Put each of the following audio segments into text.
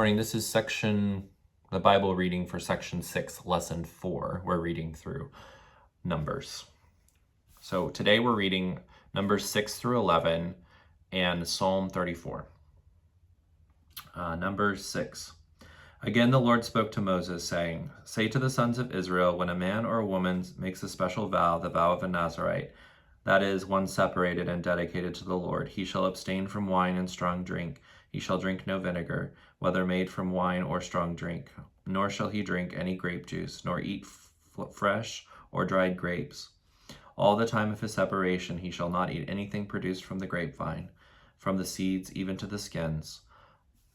morning. This is the Bible reading for section 6, lesson 4. We're reading through Numbers. So today we're reading Numbers 6 through 11 and Psalm 34. Numbers 6. Again, the Lord spoke to Moses, saying, "Say to the sons of Israel, when a man or a woman makes a special vow, the vow of a Nazirite, that is, one separated and dedicated to the Lord, he shall abstain from wine and strong drink. He shall drink no vinegar, whether made from wine or strong drink, nor shall he drink any grape juice, nor eat fresh or dried grapes. All the time of his separation he shall not eat anything produced from the grapevine, from the seeds even to the skins.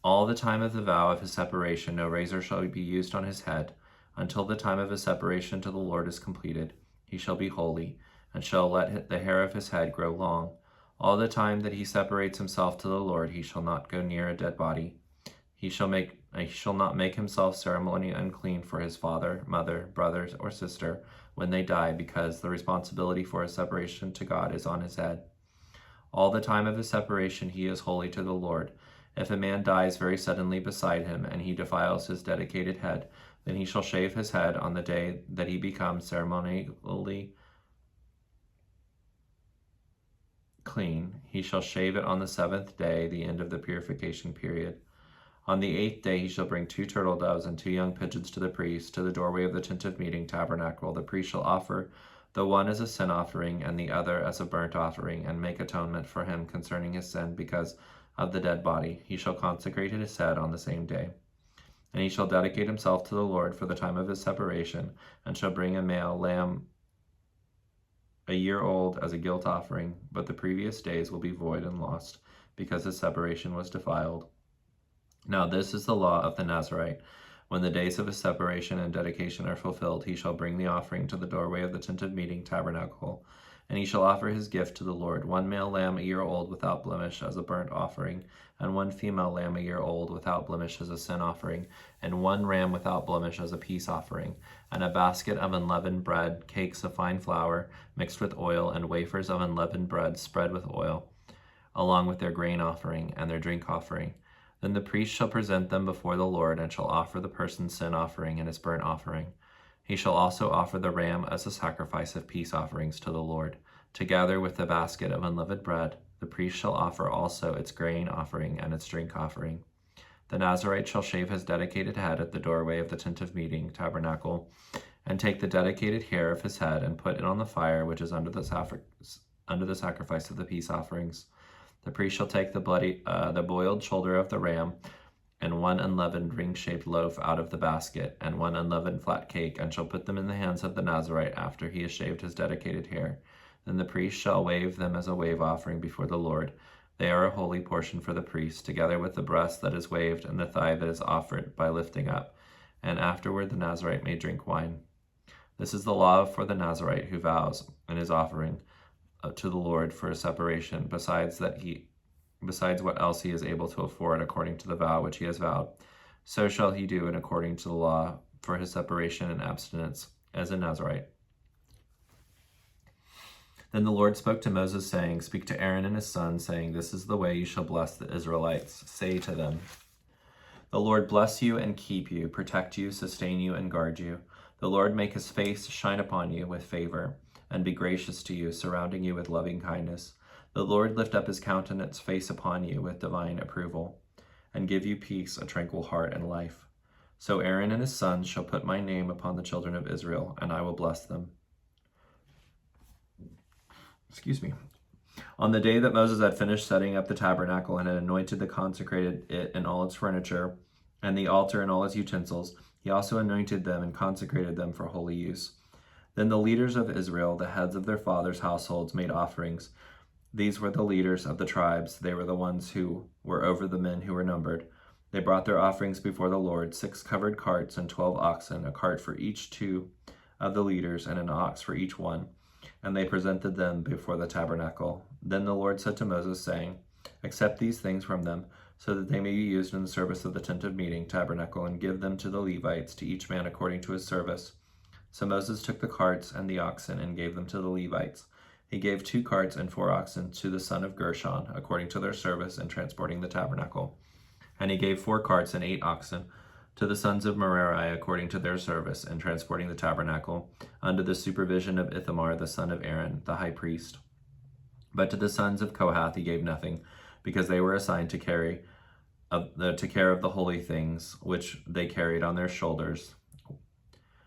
All the time of the vow of his separation no razor shall be used on his head, until the time of his separation to the Lord is completed. He shall be holy, and shall let the hair of his head grow long. All the time that he separates himself to the Lord, he shall not go near a dead body. He shall not make himself ceremonially unclean for his father, mother, brother, or sister when they die, because the responsibility for his separation to God is on his head. All the time of his separation he is holy to the Lord. If a man dies very suddenly beside him, and he defiles his dedicated head, then he shall shave his head on the day that he becomes ceremonially clean. He shall shave it on the 7th day, the end of the purification period. On the 8th day he shall bring 2 turtle doves and 2 young pigeons to the priest, to the doorway of the tent of meeting tabernacle. The priest shall offer the one as a sin offering and the other as a burnt offering, and make atonement for him concerning his sin because of the dead body. He shall consecrate his head on the same day. And he shall dedicate himself to the Lord for the time of his separation, and shall bring a male lamb a year old as a guilt offering, but the previous days will be void and lost, because his separation was defiled. Now this is the law of the Nazirite. When the days of his separation and dedication are fulfilled, he shall bring the offering to the doorway of the tent of meeting tabernacle, and he shall offer his gift to the Lord, 1 male lamb a year old without blemish as a burnt offering, and 1 female lamb a year old without blemish as a sin offering, and 1 ram without blemish as a peace offering, and a basket of unleavened bread, cakes of fine flour mixed with oil, and wafers of unleavened bread spread with oil, along with their grain offering and their drink offering. Then the priest shall present them before the Lord, and shall offer the person's sin offering and his burnt offering. He shall also offer the ram as a sacrifice of peace offerings to the Lord. Together with the basket of unleavened bread, the priest shall offer also its grain offering and its drink offering. The Nazirite shall shave his dedicated head at the doorway of the tent of meeting tabernacle, and take the dedicated hair of his head and put it on the fire which is under the sacrifice of the peace offerings. The priest shall take the boiled shoulder of the ram, and 1 unleavened ring-shaped loaf out of the basket, and 1 unleavened flat cake, and shall put them in the hands of the Nazirite after he has shaved his dedicated hair. Then the priest shall wave them as a wave offering before the Lord. They are a holy portion for the priest, together with the breast that is waved and the thigh that is offered by lifting up. And afterward the Nazirite may drink wine. This is the law for the Nazirite who vows and is offering to the Lord for a separation, besides what else he is able to afford according to the vow which he has vowed. So shall he do it according to the law for his separation and abstinence as a Nazirite. Then the Lord spoke to Moses, saying, "Speak to Aaron and his sons, saying, This is the way you shall bless the Israelites. Say to them, The Lord bless you and keep you, protect you, sustain you, and guard you. The Lord make his face shine upon you with favor, and be gracious to you, surrounding you with loving kindness. The Lord lift up his countenance face upon you with divine approval, and give you peace, a tranquil heart, and life. So Aaron and his sons shall put my name upon the children of Israel, and I will bless them." On the day that Moses had finished setting up the tabernacle and had anointed the consecrated it and all its furniture, and the altar and all its utensils, he also anointed them and consecrated them for holy use. Then the leaders of Israel, the heads of their fathers' households, made offerings. These were the leaders of the tribes. They were the ones who were over the men who were numbered. They brought their offerings before the Lord, 6 covered carts and 12 oxen, a cart for each 2 of the leaders, and an ox for each one. And they presented them before the tabernacle. Then the Lord said to Moses, saying, "Accept these things from them, so that they may be used in the service of the tent of meeting tabernacle, and give them to the Levites, to each man according to his service." So Moses took the carts and the oxen and gave them to the Levites. He gave 2 carts and 4 oxen to the son of Gershon, according to their service in transporting the tabernacle. And he gave 4 carts and 8 oxen to the sons of Merari according to their service in transporting the tabernacle, under the supervision of Ithamar the son of Aaron, the high priest. But to the sons of Kohath he gave nothing, because they were assigned to care of the holy things, which they carried on their shoulders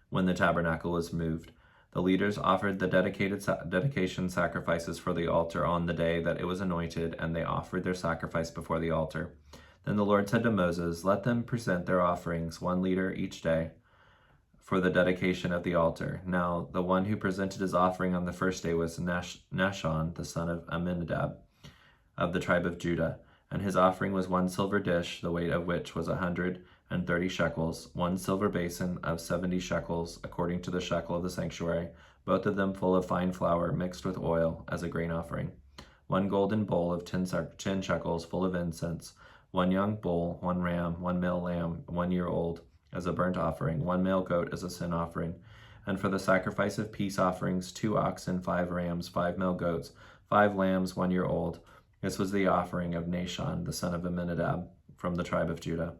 when the tabernacle was moved. The leaders offered the dedication sacrifices for the altar on the day that it was anointed, and they offered their sacrifice before the altar. Then the Lord said to Moses, "Let them present their offerings, 1 liter each day, for the dedication of the altar." Now the one who presented his offering on the first day was Nashon, the son of Amminadab, of the tribe of Judah. And his offering was 1 silver dish, the weight of which was 130 shekels, 1 silver basin of 70 shekels, according to the shekel of the sanctuary, both of them full of fine flour mixed with oil as a grain offering. 1 golden bowl of 10 shekels, full of incense, 1 young bull, 1 ram, 1 male lamb, 1 year old, as a burnt offering, 1 male goat as a sin offering. And for the sacrifice of peace offerings, 2 oxen, 5 rams, 5 male goats, 5 lambs, 1 year old. This was the offering of Nashon, the son of Amminadab, from the tribe of Judah.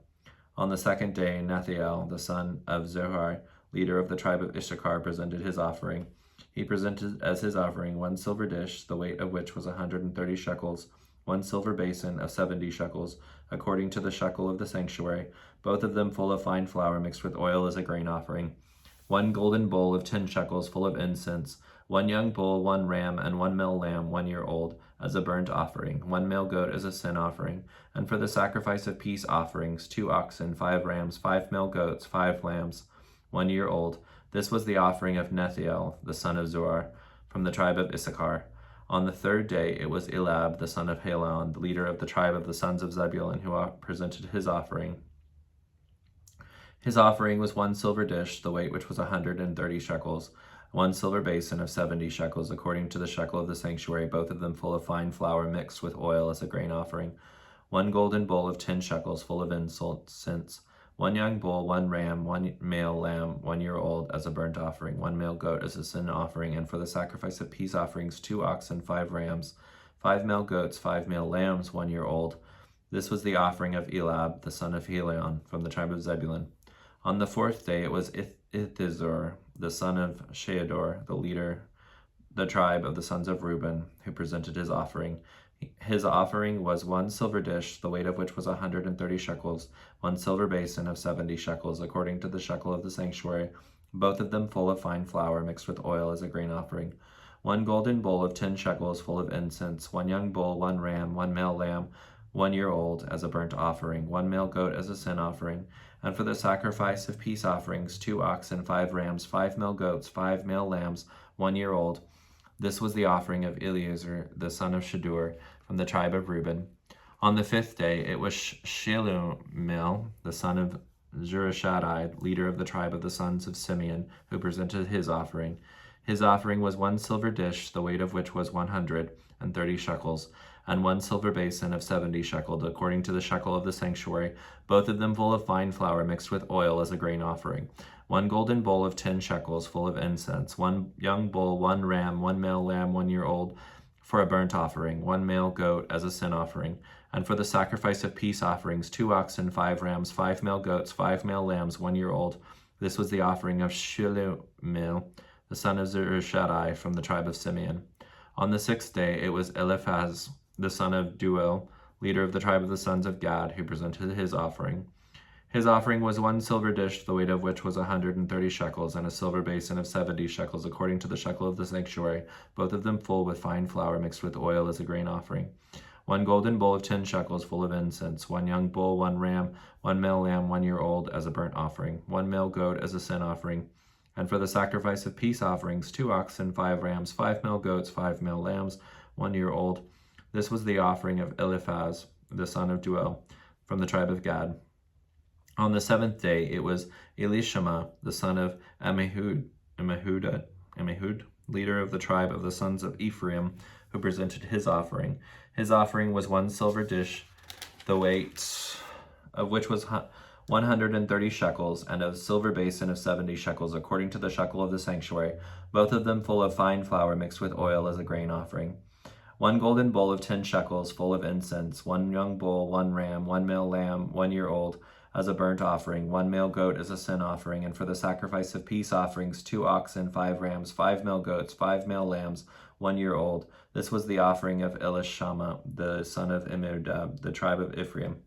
On the second day, Nethiel, the son of Zohar, leader of the tribe of Issachar, presented his offering. He presented as his offering 1 silver dish, the weight of which was 130 shekels, 1 silver basin of 70 shekels, according to the shekel of the sanctuary, both of them full of fine flour mixed with oil as a grain offering. 1 golden bowl of 10 shekels, full of incense, 1 young bull, 1 ram, and 1 male lamb, 1 year old, as a burnt offering, 1 male goat as a sin offering. And for the sacrifice of peace offerings, 2 oxen, 5 rams, 5 male goats, 5 lambs, 1 year old. This was the offering of Nethiel, the son of Zohar, from the tribe of Issachar. On the third day it was Elab, the son of Helon, the leader of the tribe of the sons of Zebulun, who presented his offering. His offering was 1 silver dish, the weight which was 130 shekels, 1 silver basin of 70 shekels, according to the shekel of the sanctuary, both of them full of fine flour mixed with oil as a grain offering. 1 golden bowl of 10 shekels, full of incense, 1 young bull, 1 ram, 1 male lamb, 1 year old, as a burnt offering, 1 male goat as a sin offering, and for the sacrifice of peace offerings, 2 oxen, 5 rams, 5 male goats, 5 male lambs, 1 year old. This was the offering of Elab, the son of Helon, from the tribe of Zebulun. On the fourth day it was Ithizor, the son of Sheador, the leader, the tribe of the sons of Reuben, who presented his offering. His offering was 1 silver dish, the weight of which was 130 shekels, 1 silver basin of 70 shekels, according to the shekel of the sanctuary, both of them full of fine flour mixed with oil as a grain offering. 1 golden bowl of 10 shekels, full of incense, 1 young bull, 1 ram, 1 male lamb, 1 year old, as a burnt offering, 1 male goat as a sin offering. And for the sacrifice of peace offerings, 2 oxen, 5 rams, 5 male goats, 5 male lambs, 1 year old. This was the offering of Eleazar, the son of Shadur, from the tribe of Reuben. On the 5th day it was Shelumiel, the son of Zurishaddai, leader of the tribe of the sons of Simeon, who presented his offering. His offering was 1 silver dish, the weight of which was 130 shekels, and 1 silver basin of 70 shekels, according to the shekel of the sanctuary, both of them full of fine flour mixed with oil as a grain offering. 1 golden bowl of 10 shekels, full of incense, 1 young bull, 1 ram, 1 male lamb, 1 year old, for a burnt offering, 1 male goat as a sin offering. And for the sacrifice of peace offerings, 2 oxen, 5 rams, 5 male goats, 5 male lambs, 1 year old. This was the offering of Shelumiel, the son of Zurishaddai, from the tribe of Simeon. On the 6th day it was Eliphaz, the son of Duel, leader of the tribe of the sons of Gad, who presented his offering. His offering was 1 silver dish, the weight of which was 130 shekels, and a silver basin of 70 shekels, according to the shekel of the sanctuary, both of them full with fine flour mixed with oil as a grain offering. 1 golden bowl of 10 shekels, full of incense, 1 young bull, 1 ram, 1 male lamb, 1 year old, as a burnt offering, 1 male goat as a sin offering. And for the sacrifice of peace offerings, 2 oxen, 5 rams, 5 male goats, 5 male lambs, 1 year old. This was the offering of Eliphaz, the son of Duel, from the tribe of Gad. On the 7th day it was Elishama, the son of Ammihud, leader of the tribe of the sons of Ephraim, who presented his offering. His offering was 1 silver dish, the weight of which was 130 shekels, and a silver basin of 70 shekels, according to the shekel of the sanctuary, both of them full of fine flour mixed with oil as a grain offering. 1 golden bowl of 10 shekels full of incense, 1 young bull, 1 ram, 1 male lamb, 1 year old, as a burnt offering, 1 male goat as a sin offering, and for the sacrifice of peace offerings, 2 oxen, 5 rams, 5 male goats, 5 male lambs, 1 year old. This was the offering of Elishama, the son of Amminadab, the tribe of Ephraim.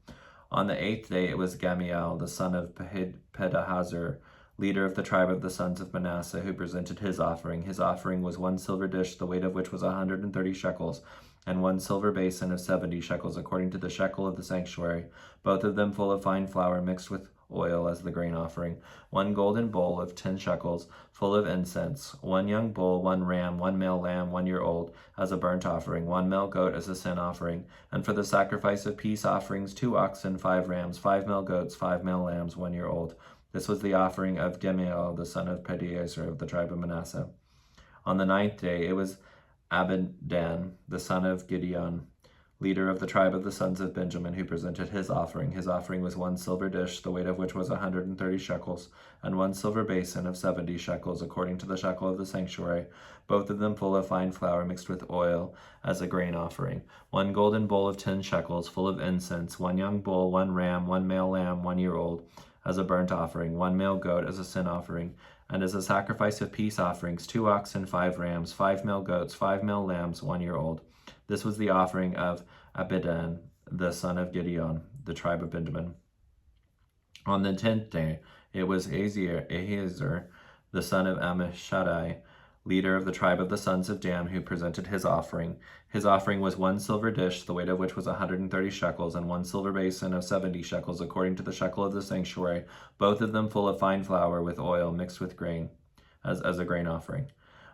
On the 8th day it was Gamaliel, the son of Pedahazur, leader of the tribe of the sons of Manasseh, who presented his offering. His offering was 1 silver dish, the weight of which was 130 shekels, and 1 silver basin of 70 shekels, according to the shekel of the sanctuary, both of them full of fine flour mixed with oil as the grain offering. 1 golden bowl of 10 shekels, full of incense. 1 young bull, 1 ram, 1 male lamb, 1 year old, as a burnt offering. 1 male goat as a sin offering. And for the sacrifice of peace offerings, 2 oxen, 5 rams, 5 male goats, 5 male lambs, 1 year old. This was the offering of Gamaliel, the son of Pedahazur of the tribe of Manasseh. On the 9th day it was Abidan, the son of Gideon, leader of the tribe of the sons of Benjamin, who presented his offering. His offering was 1 silver dish, the weight of which was 130 shekels, and 1 silver basin of 70 shekels, according to the shekel of the sanctuary, both of them full of fine flour mixed with oil, as a grain offering. 1 golden bowl of 10 shekels, full of incense. 1 young bull, 1 ram, 1 male lamb, 1 year old, as a burnt offering. 1 male goat as a sin offering. And as a sacrifice of peace offerings, 2 oxen, 5 rams, 5 male goats, 5 male lambs, 1 year old. This was the offering of Abidan, the son of Gideon, the tribe of Benjamin. On the 10th day, it was Ahiezer, the son of Ammishaddai, leader of the tribe of the sons of Dan, who presented his offering. His offering was 1 silver dish, the weight of which was 130 shekels, and 1 silver basin of 70 shekels, according to the shekel of the sanctuary, both of them full of fine flour with oil mixed with grain, as a grain offering.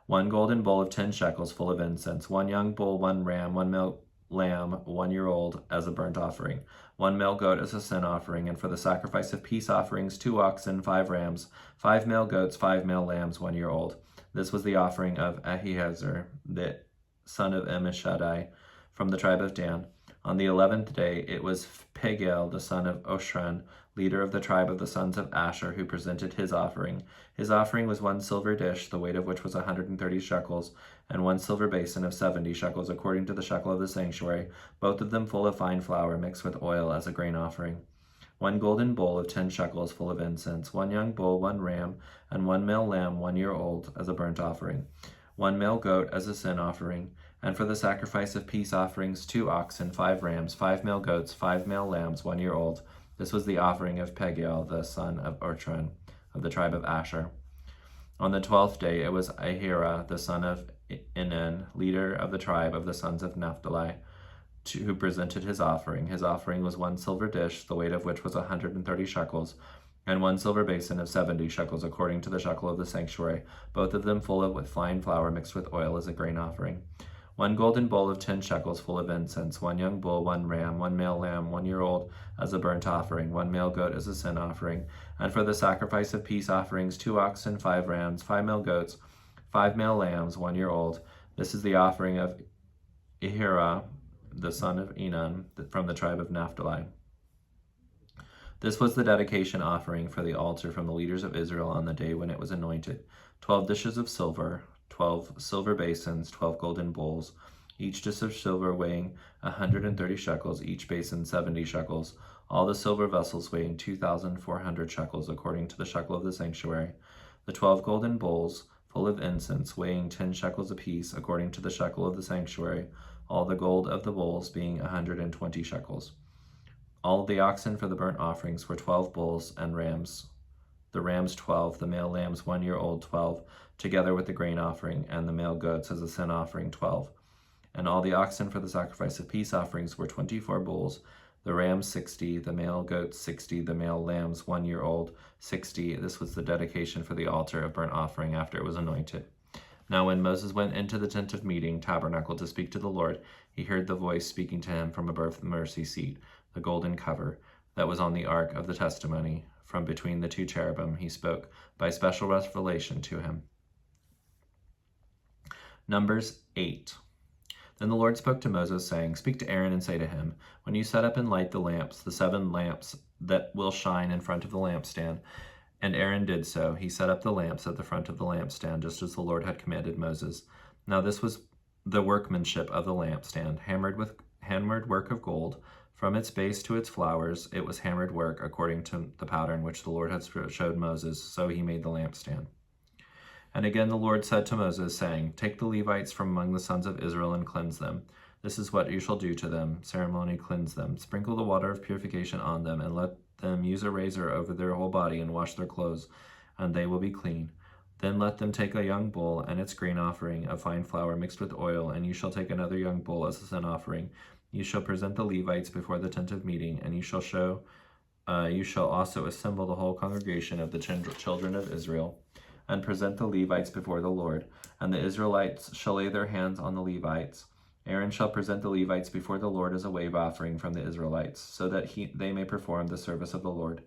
1 golden bowl of 10 shekels full of incense. 1 young bull, 1 ram, 1 male lamb, 1 year old, as a burnt offering. 1 male goat as a sin offering, and for the sacrifice of peace offerings, 2 oxen, 5 rams, 5 male goats, 5 male lambs, 1 year old. This was the offering of Ahiezer, the son of Ammishaddai, from the tribe of Dan. On the 11th day it was Pagiel, the son of Oshran, leader of the tribe of the sons of Asher, who presented his offering. His offering was 1 silver dish, the weight of which was 130 shekels, and 1 silver basin of 70 shekels, according to the shekel of the sanctuary, both of them full of fine flour mixed with oil, as a grain offering. 1 golden bowl of 10 shekels full of incense. 1 young bull, 1 ram, and 1 male lamb, 1 year old, as a burnt offering. 1 male goat as a sin offering. And for the sacrifice of peace offerings, 2 oxen, 5 rams, 5 male goats, 5 male lambs, 1 year old. This was the offering of Pagiel, the son of Ochran, of the tribe of Asher. On the 12th day it was Ahira, the son of Enan, leader of the tribe of the sons of Naphtali, who presented his offering. His offering was 1 silver dish, the weight of which was 130 shekels, and 1 silver basin of 70 shekels, according to the shekel of the sanctuary, both of them full of with fine flour mixed with oil, as a grain offering. 1 golden bowl of 10 shekels full of incense. 1 young bull, 1 ram, 1 male lamb, 1 year old, as a burnt offering. 1 male goat as a sin offering. And for the sacrifice of peace offerings, 2 oxen, 5 rams, 5 male goats, 5 male lambs, 1 year old. This is the offering of Ahira, the son of Enan, from the tribe of Naphtali. This was the dedication offering for the altar from the leaders of Israel on the day when it was anointed. 12 dishes of silver, 12 silver basins, 12 golden bowls, each dish of silver weighing 130 shekels, each basin 70 shekels, all the silver vessels weighing 2,400 shekels, according to the shekel of the sanctuary. The 12 golden bowls, full of incense, weighing 10 shekels apiece, according to the shekel of the sanctuary, all the gold of the bowls being 120 shekels. All the oxen for the burnt offerings were 12 bulls and rams. The rams 12, the male lambs 1 year old 12, together with the grain offering, and the male goats as a sin offering 12. And all the oxen for the sacrifice of peace offerings were 24 bulls, the rams 60, the male goats 60, the male lambs 1 year old 60. This was the dedication for the altar of burnt offering after it was anointed. Now when Moses went into the tent of meeting, tabernacle, to speak to the Lord, he heard the voice speaking to him from above the mercy seat, the golden cover that was on the ark of the testimony. From between the 2 cherubim he spoke by special revelation to him. Numbers 8. Then the Lord spoke to Moses, saying, Speak to Aaron and say to him, When you set up and light the lamps, the 7 lamps that will shine in front of the lampstand. And Aaron did so. He set up the lamps at the front of the lampstand, just as the Lord had commanded Moses. Now this was the workmanship of the lampstand, hammered work of gold, from its base to its flowers. It was hammered work according to the pattern which the Lord had showed Moses. So he made the lampstand. And again the Lord said to Moses, saying, Take the Levites from among the sons of Israel and cleanse them. This is what you shall do to them. Ceremony, cleanse them. Sprinkle the water of purification on them, and let them use a razor over their whole body and wash their clothes, and they will be clean. Then let them take a young bull and its grain offering of fine flour mixed with oil, and you shall take another young bull as a sin offering. You shall present the Levites before the tent of meeting, and you shall also assemble the whole congregation of the children of Israel, and present the Levites before the Lord. And the Israelites shall lay their hands on the Levites. Aaron shall present the Levites before the Lord as a wave offering from the Israelites, so that they may perform the service of the Lord.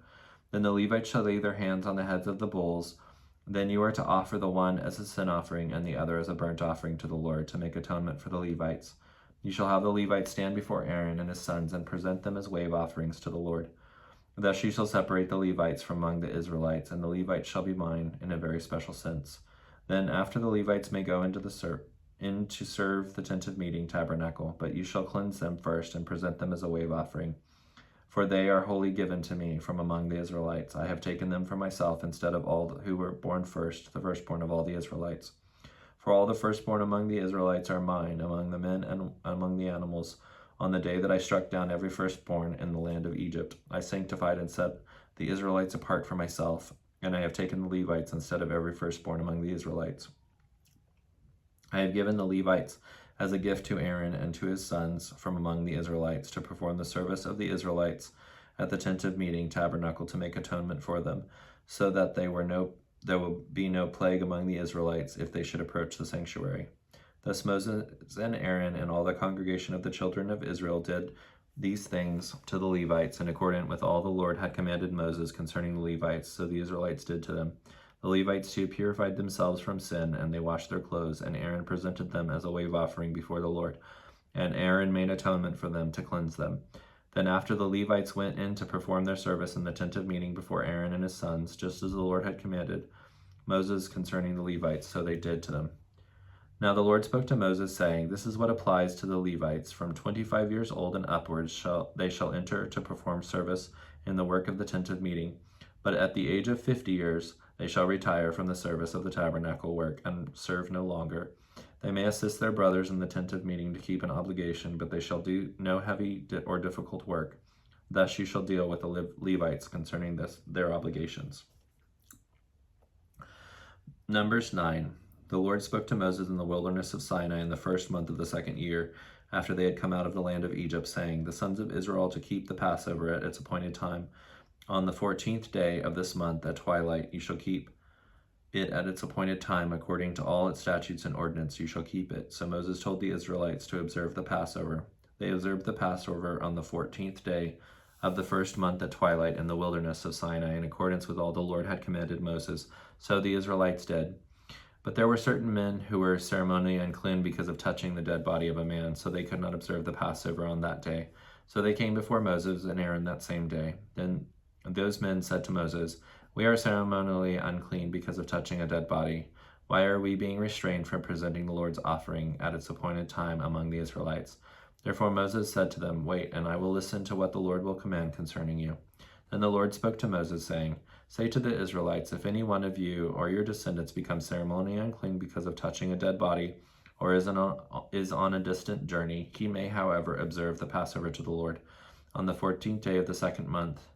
Then the Levites shall lay their hands on the heads of the bulls. Then you are to offer the one as a sin offering and the other as a burnt offering to the Lord, to make atonement for the Levites. You shall have the Levites stand before Aaron and his sons and present them as wave offerings to the Lord. Thus you shall separate the Levites from among the Israelites, and the Levites shall be mine in a very special sense. Then after the Levites may go in to serve the tent of meeting tabernacle, but you shall cleanse them first and present them as a wave offering. For they are wholly given to me from among the Israelites. I have taken them for myself instead of all who were born first, the firstborn of all the Israelites. For all the firstborn among the Israelites are mine, among the men and among the animals. On the day that I struck down every firstborn in the land of Egypt, I sanctified and set the Israelites apart for myself, and I have taken the Levites instead of every firstborn among the Israelites. I have given the Levites as a gift to Aaron and to his sons from among the Israelites to perform the service of the Israelites at the tent of meeting tabernacle, to make atonement for them, so that there will be no plague among the Israelites if they should approach the sanctuary. Thus Moses and Aaron and all the congregation of the children of Israel did these things to the Levites in accordance with all the Lord had commanded Moses concerning the Levites, so the Israelites did to them. The Levites too purified themselves from sin, and they washed their clothes, and Aaron presented them as a wave offering before the Lord. And Aaron made atonement for them to cleanse them. Then after the Levites went in to perform their service in the tent of meeting before Aaron and his sons, just as the Lord had commanded Moses concerning the Levites, so they did to them. Now the Lord spoke to Moses, saying, This is what applies to the Levites. From 25 years old and upwards they shall enter to perform service in the work of the tent of meeting. But at the age of 50 years they shall retire from the service of the tabernacle work and serve no longer. They may assist their brothers in the tent of meeting to keep an obligation, but they shall do no heavy or difficult work. Thus you shall deal with the Levites concerning their obligations. Numbers 9. The Lord spoke to Moses in the wilderness of Sinai in the first month of the second year, after they had come out of the land of Egypt, saying, The sons of Israel to keep the Passover at its appointed time. On the 14th day of this month at twilight you shall keep it at its appointed time, according to all its statutes and ordinance you shall keep it. So Moses told the Israelites to observe the Passover. They observed the Passover on the 14th day of the first month at twilight in the wilderness of Sinai, in accordance with all the Lord had commanded Moses. So the Israelites did. But there were certain men who were ceremonially unclean because of touching the dead body of a man, so they could not observe the Passover on that day. So they came before Moses and Aaron that same day. Then those men said to Moses, We are ceremonially unclean because of touching a dead body. Why are we being restrained from presenting the Lord's offering at its appointed time among the Israelites? Therefore Moses said to them, Wait, and I will listen to what the Lord will command concerning you. Then the Lord spoke to Moses, saying, Say to the Israelites, if any one of you or your descendants become ceremonially unclean because of touching a dead body, or is on a distant journey, he may, however, observe the Passover to the Lord. On the 14th day of the second month,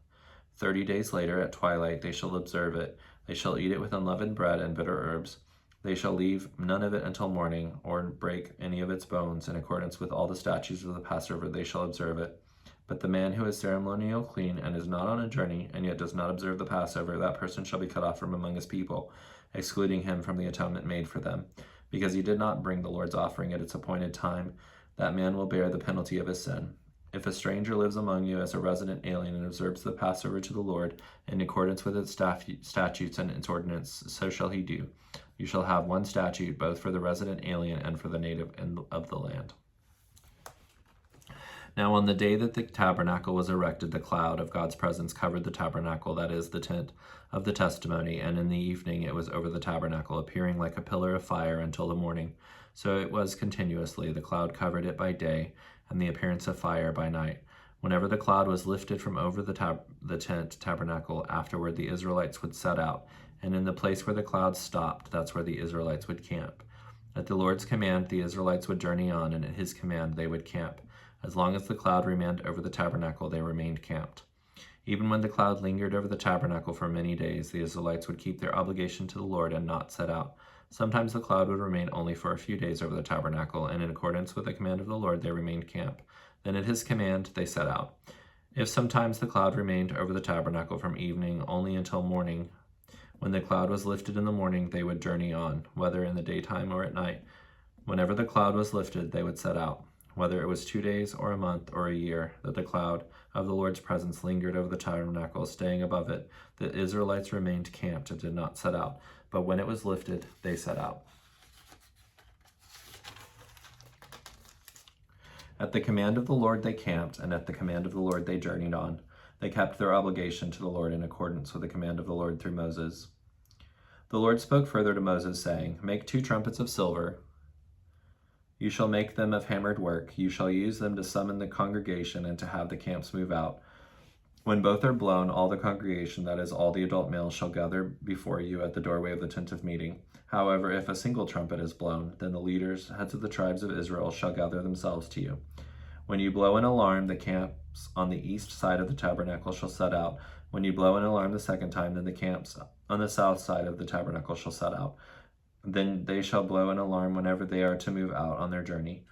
30 days later, at twilight, they shall observe it. They shall eat it with unleavened bread and bitter herbs. They shall leave none of it until morning, or break any of its bones. In accordance with all the statutes of the Passover, they shall observe it. But the man who is ceremonially clean and is not on a journey, and yet does not observe the Passover, that person shall be cut off from among his people, excluding him from the atonement made for them. Because he did not bring the Lord's offering at its appointed time, that man will bear the penalty of his sin. If a stranger lives among you as a resident alien and observes the Passover to the Lord in accordance with its statutes and its ordinance, so shall he do. You shall have one statute, both for the resident alien and for the native of the land. Now on the day that the tabernacle was erected, the cloud of God's presence covered the tabernacle, that is, the tent of the testimony, and in the evening it was over the tabernacle, appearing like a pillar of fire until the morning. So it was continuously. The cloud covered it by day, and the appearance of fire by night. Whenever the cloud was lifted from over the tent tabernacle, afterward the Israelites would set out, and in the place where the cloud stopped, that's where the Israelites would camp. At the Lord's command, the Israelites would journey on, and at his command they would camp. As long as the cloud remained over the tabernacle, they remained camped. Even when the cloud lingered over the tabernacle for many days, the Israelites would keep their obligation to the Lord and not set out. Sometimes the cloud would remain only for a few days over the tabernacle, and in accordance with the command of the Lord, they remained camped. Then at his command, they set out. If sometimes the cloud remained over the tabernacle from evening only until morning, when the cloud was lifted in the morning, they would journey on, whether in the daytime or at night. Whenever the cloud was lifted, they would set out. Whether it was 2 days or a month or a year that the cloud of the Lord's presence lingered over the tabernacle, staying above it, the Israelites remained camped and did not set out. But when it was lifted, they set out. At the command of the Lord they camped, and at the command of the Lord they journeyed on. They kept their obligation to the Lord in accordance with the command of the Lord through Moses. The Lord spoke further to Moses, saying, Make 2 trumpets of silver. You shall make them of hammered work. You shall use them to summon the congregation and to have the camps move out. When both are blown, all the congregation, that is, all the adult males, shall gather before you at the doorway of the tent of meeting. However, if a single trumpet is blown, then the leaders, heads of the tribes of Israel, shall gather themselves to you. When you blow an alarm, the camps on the east side of the tabernacle shall set out. When you blow an alarm the second time, then the camps on the south side of the tabernacle shall set out. Then they shall blow an alarm whenever they are to move out on their journey.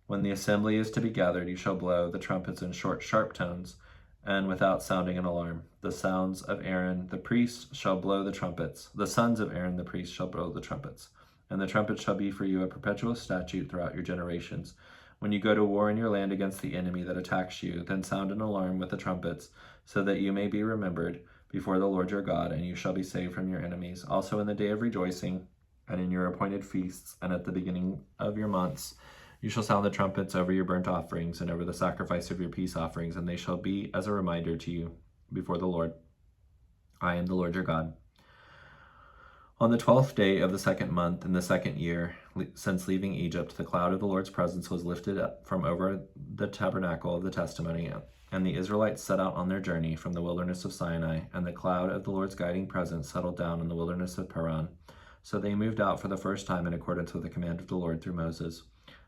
When the assembly is to be gathered, you shall blow the trumpets in short, sharp tones, and without sounding an alarm. The sons of Aaron the priest shall blow the trumpets. The sons of Aaron the priest shall blow the trumpets. And the trumpet shall be for you a perpetual statute throughout your generations. When you go to war in your land against the enemy that attacks you, then sound an alarm with the trumpets, so that you may be remembered before the Lord your God, and you shall be saved from your enemies. Also in the day of rejoicing, and in your appointed feasts, and at the beginning of your months, you shall sound the trumpets over your burnt offerings and over the sacrifice of your peace offerings, and they shall be as a reminder to you before the Lord. I am the Lord your God. On the 12th day of the 2nd month in the 2nd year, since leaving Egypt, the cloud of the Lord's presence was lifted up from over the tabernacle of the testimony, and the Israelites set out on their journey from the wilderness of Sinai, and the cloud of the Lord's guiding presence settled down in the wilderness of Paran. So they moved out for the first time in accordance with the command of the Lord through Moses.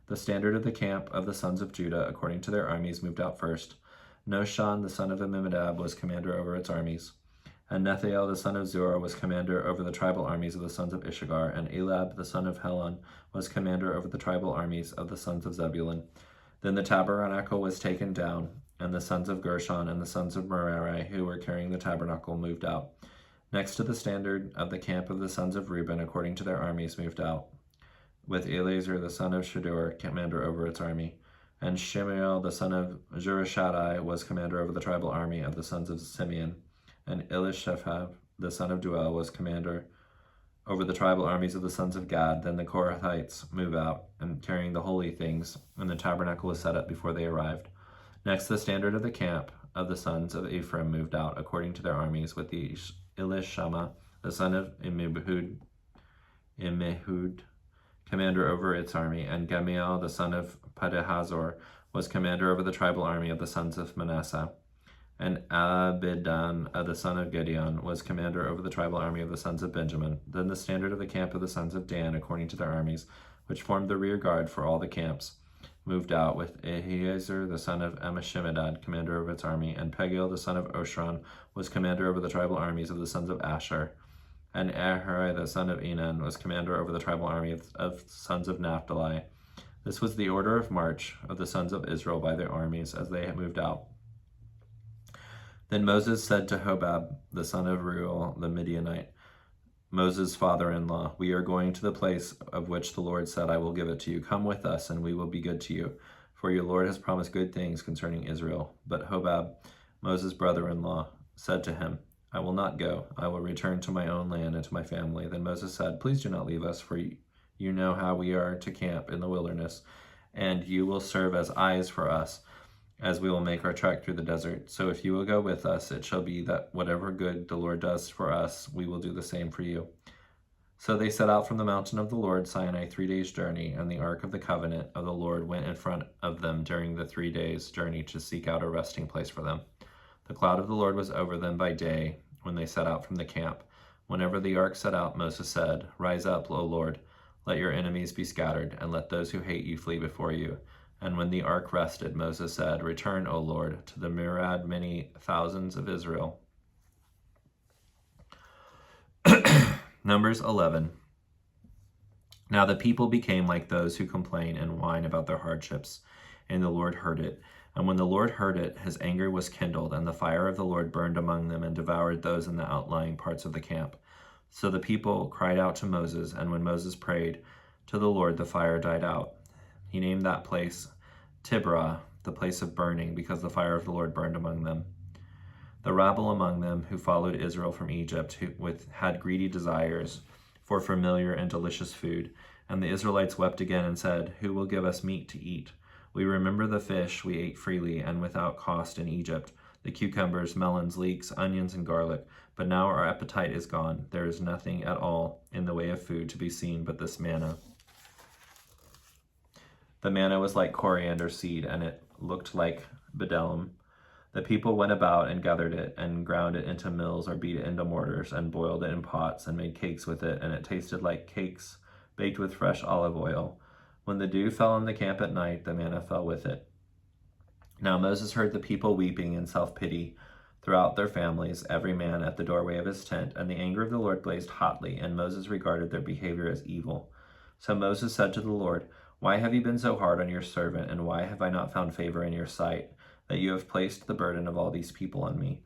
The standard of the camp of the sons of Judah, according to their armies, moved out first. Noshan, the son of Amminadab, was commander over its armies. And Nethiel, the son of Zurah, was commander over the tribal armies of the sons of Issachar. And Elab, the son of Helon, was commander over the tribal armies of the sons of Zebulun. Then the tabernacle was taken down, and the sons of Gershon and the sons of Merari, who were carrying the tabernacle, moved out. Next to the standard of the camp of the sons of Reuben, according to their armies, moved out, with Eleazar the son of Shadur, commander over its army. And Shemiel the son of Zurishaddai was commander over the tribal army of the sons of Simeon. And Elishaphat the son of Duel was commander over the tribal armies of the sons of Gad. Then the Korathites moved out, and carrying the holy things, and the tabernacle was set up before they arrived. Next, the standard of the camp of the sons of Ephraim moved out, according to their armies, with the Elishama, the son of Immihud, commander over its army, and Gamiel, the son of Padahazor, was commander over the tribal army of the sons of Manasseh. And Abidan, the son of Gideon, was commander over the tribal army of the sons of Benjamin. Then the standard of the camp of the sons of Dan, according to their armies, which formed the rear guard for all the camps, moved out, with Ahiezer, the son of Ammishaddai, commander of its army, and Pegiel, the son of Oshran, was commander over the tribal armies of the sons of Asher. And Ahari, the son of Enan, was commander over the tribal army of sons of Naphtali. This was the order of march of the sons of Israel by their armies as they had moved out. Then Moses said to Hobab, the son of Reuel, the Midianite, Moses' father-in-law, we are going to the place of which the Lord said, I will give it to you. Come with us, and we will be good to you. For your Lord has promised good things concerning Israel. But Hobab, Moses' brother-in-law, said to him, I will not go. I will return to my own land and to my family. Then Moses said, Please do not leave us, for you know how we are to camp in the wilderness, and you will serve as eyes for us. as we will make our trek through the desert. So if you will go with us, it shall be that whatever good the Lord does for us, we will do the same for you." So they set out from the mountain of the Lord, Sinai, 3 days' journey, and the ark of the covenant of the Lord went in front of them during the 3 days' journey to seek out a resting place for them. The cloud of the Lord was over them by day when they set out from the camp. Whenever the ark set out, Moses said, "Rise up, O Lord, let your enemies be scattered, and let those who hate you flee before you." And when the ark rested, Moses said, "Return, O Lord, to the myriad many thousands of Israel." Numbers 11. Now the people became like those who complain and whine about their hardships, and the Lord heard it. And when the Lord heard it, his anger was kindled, and the fire of the Lord burned among them and devoured those in the outlying parts of the camp. So the people cried out to Moses, and when Moses prayed to the Lord, the fire died out. He named that place Tiberah, the place of burning, because the fire of the Lord burned among them. The rabble among them who followed Israel from Egypt had greedy desires for familiar and delicious food. And the Israelites wept again and said, "Who will give us meat to eat? We remember the fish we ate freely and without cost in Egypt, the cucumbers, melons, leeks, onions, and garlic. But now our appetite is gone. There is nothing at all in the way of food to be seen but this manna." The manna was like coriander seed, and it looked like bdellium. The people went about and gathered it, and ground it into mills or beat it into mortars, and boiled it in pots, and made cakes with it, and it tasted like cakes baked with fresh olive oil. When the dew fell on the camp at night, the manna fell with it. Now Moses heard the people weeping in self-pity throughout their families, every man at the doorway of his tent, and the anger of the Lord blazed hotly, and Moses regarded their behavior as evil. So Moses said to the Lord, "Why have you been so hard on your servant, and why have I not found favor in your sight, that you have placed the burden of all these people on me?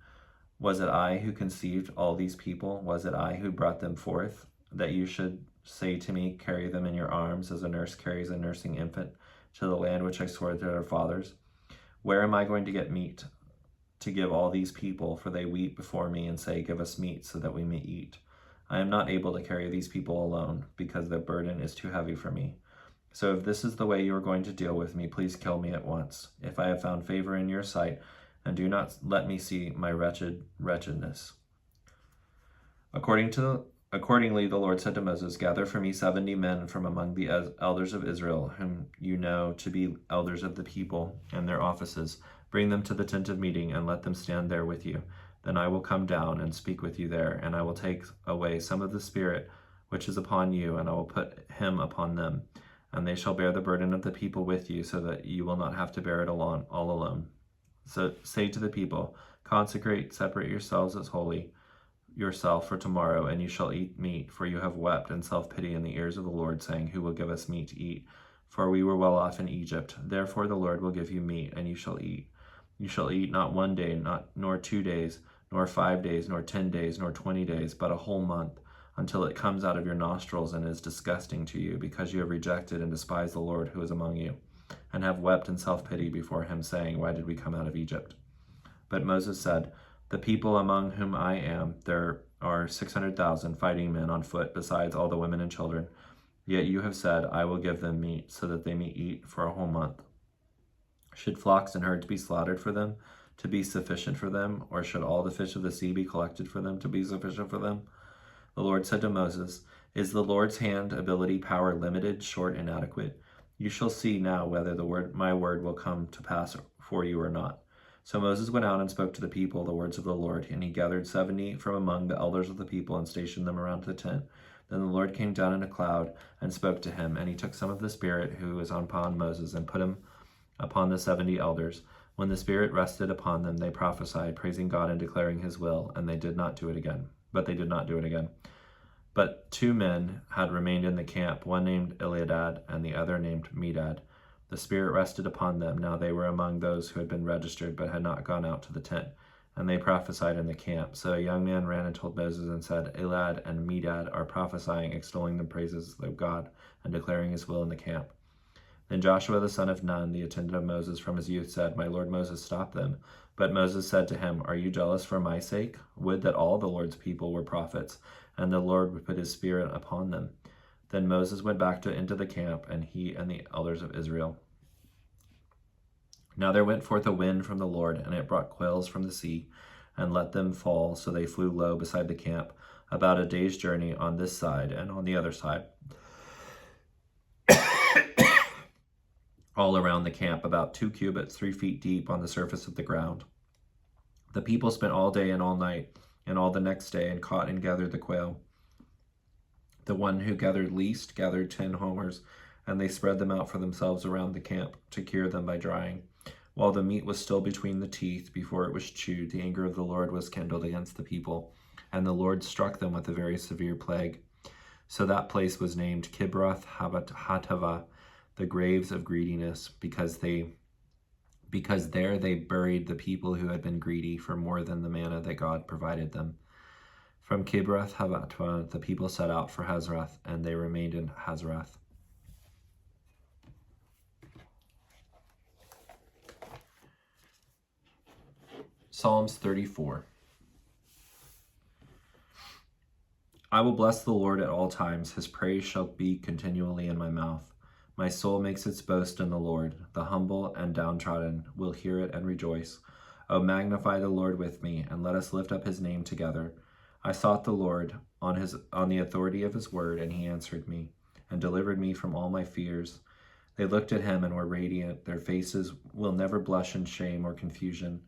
Was it I who conceived all these people? Was it I who brought them forth? That you should say to me, 'Carry them in your arms, as a nurse carries a nursing infant, to the land which I swore to their fathers'? Where am I going to get meat to give all these people? For they weep before me and say, 'Give us meat so that we may eat.' I am not able to carry these people alone, because their burden is too heavy for me. So if this is the way you are going to deal with me, please kill me at once, if I have found favor in your sight, and do not let me see my wretchedness." Accordingly, the Lord said to Moses, "Gather for me 70 men from among the elders of Israel, whom you know to be elders of the people, and their offices. Bring them to the tent of meeting, and let them stand there with you. Then I will come down and speak with you there, and I will take away some of the spirit which is upon you, and I will put him upon them. And they shall bear the burden of the people with you, so that you will not have to bear it all alone. So say to the people, 'Consecrate, separate yourselves as holy yourself for tomorrow, and you shall eat meat, for you have wept in self-pity in the ears of the Lord, saying, Who will give us meat to eat? For we were well off in Egypt. Therefore the Lord will give you meat, and you shall eat. You shall eat not 1 day, nor 2 days, nor 5 days, nor 10 days, nor 20 days, but a whole month, until it comes out of your nostrils and is disgusting to you, because you have rejected and despised the Lord who is among you, and have wept in self-pity before him, saying, Why did we come out of Egypt?' But Moses said, The people among whom I am, there are 600,000 fighting men on foot, besides all the women and children. Yet you have said, I will give them meat, so that they may eat for a whole month. Should flocks and herds be slaughtered for them, to be sufficient for them? Or should all the fish of the sea be collected for them, to be sufficient for them?" The Lord said to Moses, "Is the Lord's hand, ability, power limited, short, inadequate? You shall see now whether my word will come to pass for you or not." So Moses went out and spoke to the people the words of the Lord, and he gathered 70 from among the elders of the people and stationed them around the tent. Then the Lord came down in a cloud and spoke to him, and he took some of the Spirit who was upon Moses and put him upon the 70 elders. When the Spirit rested upon them, they prophesied, praising God and declaring his will, and they did not do it again. But 2 men had remained in the camp, one named Eliadad and the other named Medad. The Spirit rested upon them. Now they were among those who had been registered but had not gone out to the tent, and they prophesied in the camp. So a young man ran and told Moses and said, Eliad and Medad are prophesying, extolling the praises of God and declaring his will in the camp. Then Joshua the son of Nun, the attendant of Moses from his youth, said, My lord Moses, stop them. But Moses said to him, Are you jealous for my sake? Would that all the Lord's people were prophets, and the Lord would put his Spirit upon them. Then Moses went back into the camp, and he and the elders of Israel. Now there went forth a wind from the Lord, and it brought quails from the sea, and let them fall, so they flew low beside the camp, about a day's journey on this side and on the other side, all around the camp, about 2 cubits, 3 feet deep on the surface of the ground. The people spent all day and all night, and all the next day, and caught and gathered the quail. The one who gathered least gathered 10 homers, and they spread them out for themselves around the camp to cure them by drying. While the meat was still between the teeth, before it was chewed, the anger of the Lord was kindled against the people, and the Lord struck them with a very severe plague. So that place was named Kibroth Hattaavah, the graves of greediness, because there they buried the people who had been greedy for more than the manna that God provided them. From Kibroth Hattaavah the people set out for Hazarath, and they remained in Hazarath. Psalms 34. I will bless the Lord at all times. His praise shall be continually in my mouth. My soul makes its boast in the Lord. The humble and downtrodden will hear it and rejoice. O magnify the Lord with me, and let us lift up his name together. I sought the Lord on the authority of his word, and he answered me, and delivered me from all my fears. They looked at him and were radiant. Their faces will never blush in shame or confusion.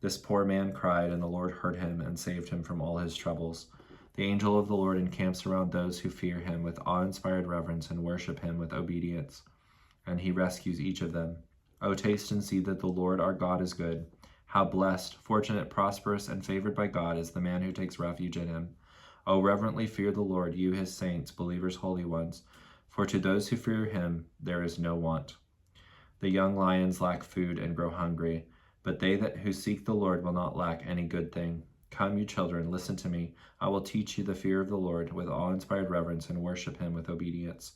This poor man cried, and the Lord heard him and saved him from all his troubles. The angel of the Lord encamps around those who fear him with awe-inspired reverence and worship him with obedience, and he rescues each of them. O taste and see that the Lord our God is good. How blessed, fortunate, prosperous, and favored by God is the man who takes refuge in him. O reverently fear the Lord, you his saints, believers, holy ones, for to those who fear him there is no want. The young lions lack food and grow hungry, but they who seek the Lord will not lack any good thing. Come, you children, listen to me. I will teach you the fear of the Lord with awe-inspired reverence, and worship him with obedience.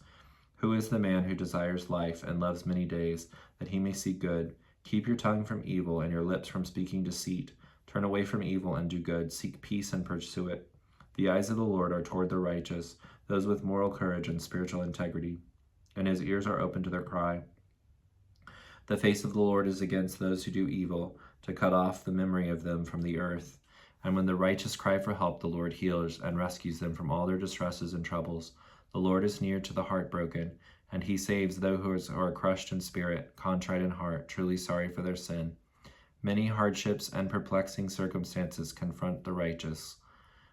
Who is the man who desires life and loves many days, that he may see good? Keep your tongue from evil and your lips from speaking deceit. Turn away from evil and do good. Seek peace and pursue it. The eyes of the Lord are toward the righteous, those with moral courage and spiritual integrity, and his ears are open to their cry. The face of the Lord is against those who do evil, to cut off the memory of them from the earth. And when the righteous cry for help, the Lord heals and rescues them from all their distresses and troubles. The Lord is near to the heartbroken, and he saves those who are crushed in spirit, contrite in heart, truly sorry for their sin. Many hardships and perplexing circumstances confront the righteous,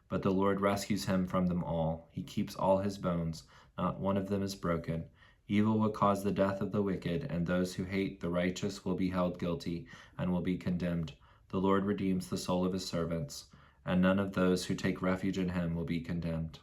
but the Lord rescues him from them all. He keeps all his bones, not one of them is broken. Evil will cause the death of the wicked, and those who hate the righteous will be held guilty and will be condemned. The Lord redeems the soul of his servants, and none of those who take refuge in him will be condemned.